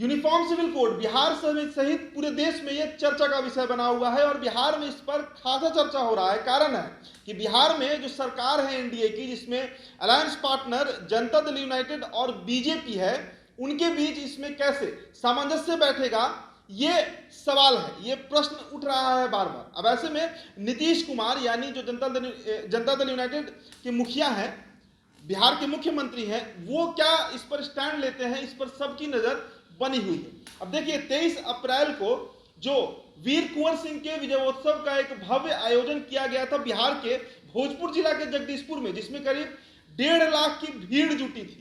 Uniform civil code Bihar सहित पूरे देश में यह चर्चा का विषय बना हुआ है और बिहार में इस पर खासा चर्चा हो रहा है। कारण है कि बिहार में जो सरकार है एनडीए की, जिसमें alliance partner Janata Dal United और बीजेपी है, उनके बीच इसमें कैसे सामंजस्य बैठेगा, ये सवाल है, ये प्रश्न उठ रहा है बार बार। अब ऐसे में नीतीश कुमार यानी जो जनता दल यूनाइटेड के मुखिया हैं, बिहार के मुख्यमंत्री हैं, वो क्या इस पर स्टैंड लेते हैं, इस पर सबकी नजर बनी हुई है। अब देखिए 23 अप्रैल को जो वीर कुंवर सिंह के विजयोत्सव का एक भव्य आयोजन किया गया था बिहार के भोजपुर जिला के जगदीशपुर में, जिसमें करीब 1.5 लाख की भीड़ जुटी थी।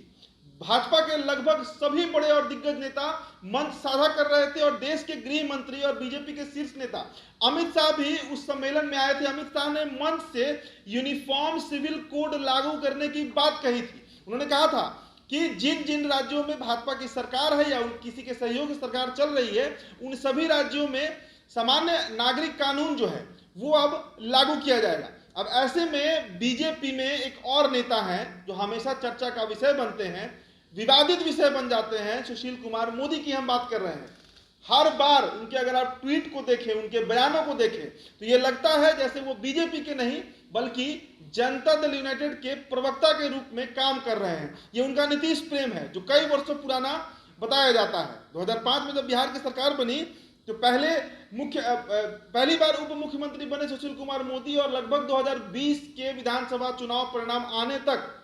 भाजपा के लगभग सभी बड़े और दिग्गज नेता मंच साझा कर रहे थे और देश के गृह मंत्री और बीजेपी के शीर्ष नेता अमित शाह भी उस सम्मेलन में आए थे। अमित शाह ने मंच से यूनिफॉर्म सिविल कोड लागू करने की बात कही थी। उन्होंने कहा था कि जिन जिन राज्यों में भाजपा की सरकार है या किसी के सहयोग से सरकार चल रही है, उन सभी राज्यों में सामान्य नागरिक कानून जो है वो अब लागू किया जाएगा। अब ऐसे में बीजेपी में एक और नेता हैं जो हमेशा चर्चा का विषय बनते हैं, विवादित विषय बन जाते हैं, सुशील कुमार मोदी की हम बात कर रहे हैं। हर बार उनके अगर आप ट्वीट को देखें, उनके बयानों को देखें, तो ये लगता है जैसे वो बीजेपी के नहीं बल्कि जनता दल यूनाइटेड के प्रवक्ता के रूप में काम कर रहे हैं। ये उनका नीतीश प्रेम है जो कई वर्षों पुराना बताया जाता है। 2005 में जब बिहार की सरकार बनी तो पहली बार उप मुख्यमंत्री बने सुशील कुमार मोदी और लगभग 2020 के विधानसभा चुनाव परिणाम आने तक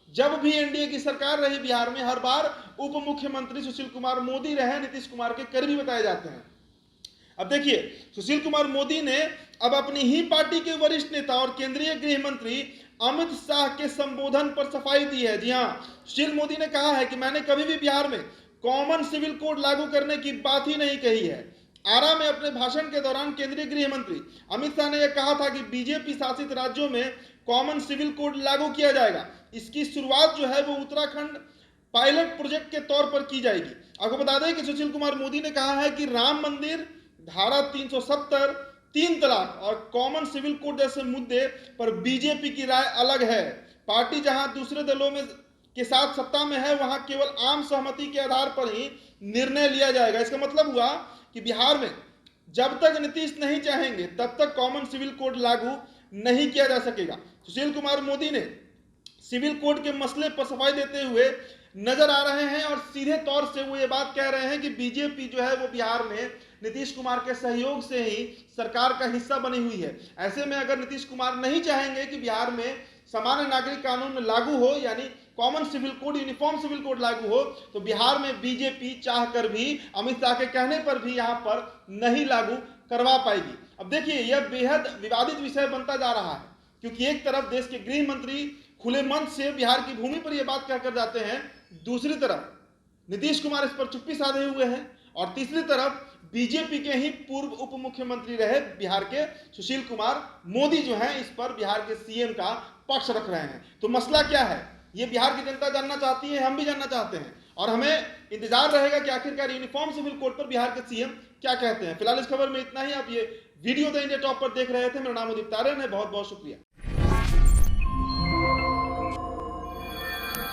जब भी एनडीए की सरकार रही बिहार में, हर बार उप मुख्यमंत्री सुशील कुमार मोदी रहे, नीतीश कुमार के करीबी बताए जाते हैं। अब देखिए सुशील कुमार मोदी ने अब अपनी ही पार्टी के वरिष्ठ नेता और केंद्रीय गृह मंत्री अमित शाह के संबोधन पर सफाई दी है। जी हां, सुशील मोदी ने कहा है कि मैंने कभी भी बिहार में कॉमन सिविल कोड लागू करने की बात ही नहीं कही है। आरा में अपने भाषण के दौरान केंद्रीय गृह मंत्री अमित शाह ने यह कहा था कि बीजेपी शासित राज्यों में कॉमन सिविल कोड लागू किया जाएगा। इसकी शुरुआत जो है वो उत्तराखंड पायलट प्रोजेक्ट के तौर पर की जाएगी। आपको बता दें कि सुशील कुमार मोदी ने कहा है कि राम मंदिर, धारा 370, 3 तलाक और कॉमन सिविल कोड जैसे मुद्दे पर बीजेपी की राय अलग है। पार्टी जहां दूसरे दलों में के साथ सत्ता में है, वहां केवल आम सहमति के आधार पर ही निर्णय लिया जाएगा। इसका मतलब हुआ कि बिहार में जब तक नीतीश नहीं चाहेंगे तब तक कॉमन सिविल कोड लागू नहीं किया जा सकेगा। सुशील कुमार मोदी ने सिविल कोड के मसले पर सफाई देते हुए नजर आ रहे हैं और सीधे तौर से वो ये बात कह रहे हैं कि बीजेपी जो है वो बिहार में नीतीश कुमार के सहयोग से ही सरकार का हिस्सा बनी हुई है। ऐसे में अगर नीतीश कुमार नहीं चाहेंगे कि बिहार में सामान्य नागरिक कानून लागू हो, यानी common civil code, uniform civil code लागू हो, तो बिहार में बीजेपी चाहकर भी, अमित शाह के कहने पर भी यहाँ पर नहीं लागू करवा पाएगी। अब देखिए यह बेहद विवादित विषय बनता जा रहा है, क्योंकि एक तरफ देश के गृह मंत्री खुले मंच से बिहार की भूमि पर यह बात कहकर जाते हैं, दूसरी तरफ नीतीश कुमार इस पर चुप्पी साधे हुए हैं और तीसरी तरफ बीजेपी के ही पूर्व उप मुख्यमंत्री रहे बिहार के सुशील कुमार मोदी जो हैं इस पर बिहार के सीएम का पक्ष रख रहे हैं। तो मसला क्या है, ये बिहार की जनता जानना चाहती है, हम भी जानना चाहते हैं और हमें इंतजार रहेगा कि आखिरकार यूनिफॉर्म सिविल कोड पर बिहार के सीएम क्या कहते हैं। फिलहाल इस खबर में इतना ही। आप ये वीडियो द इंडिया टॉप पर देख रहे थे। मेरा नाम उदित तारण है। बहुत बहुत शुक्रिया।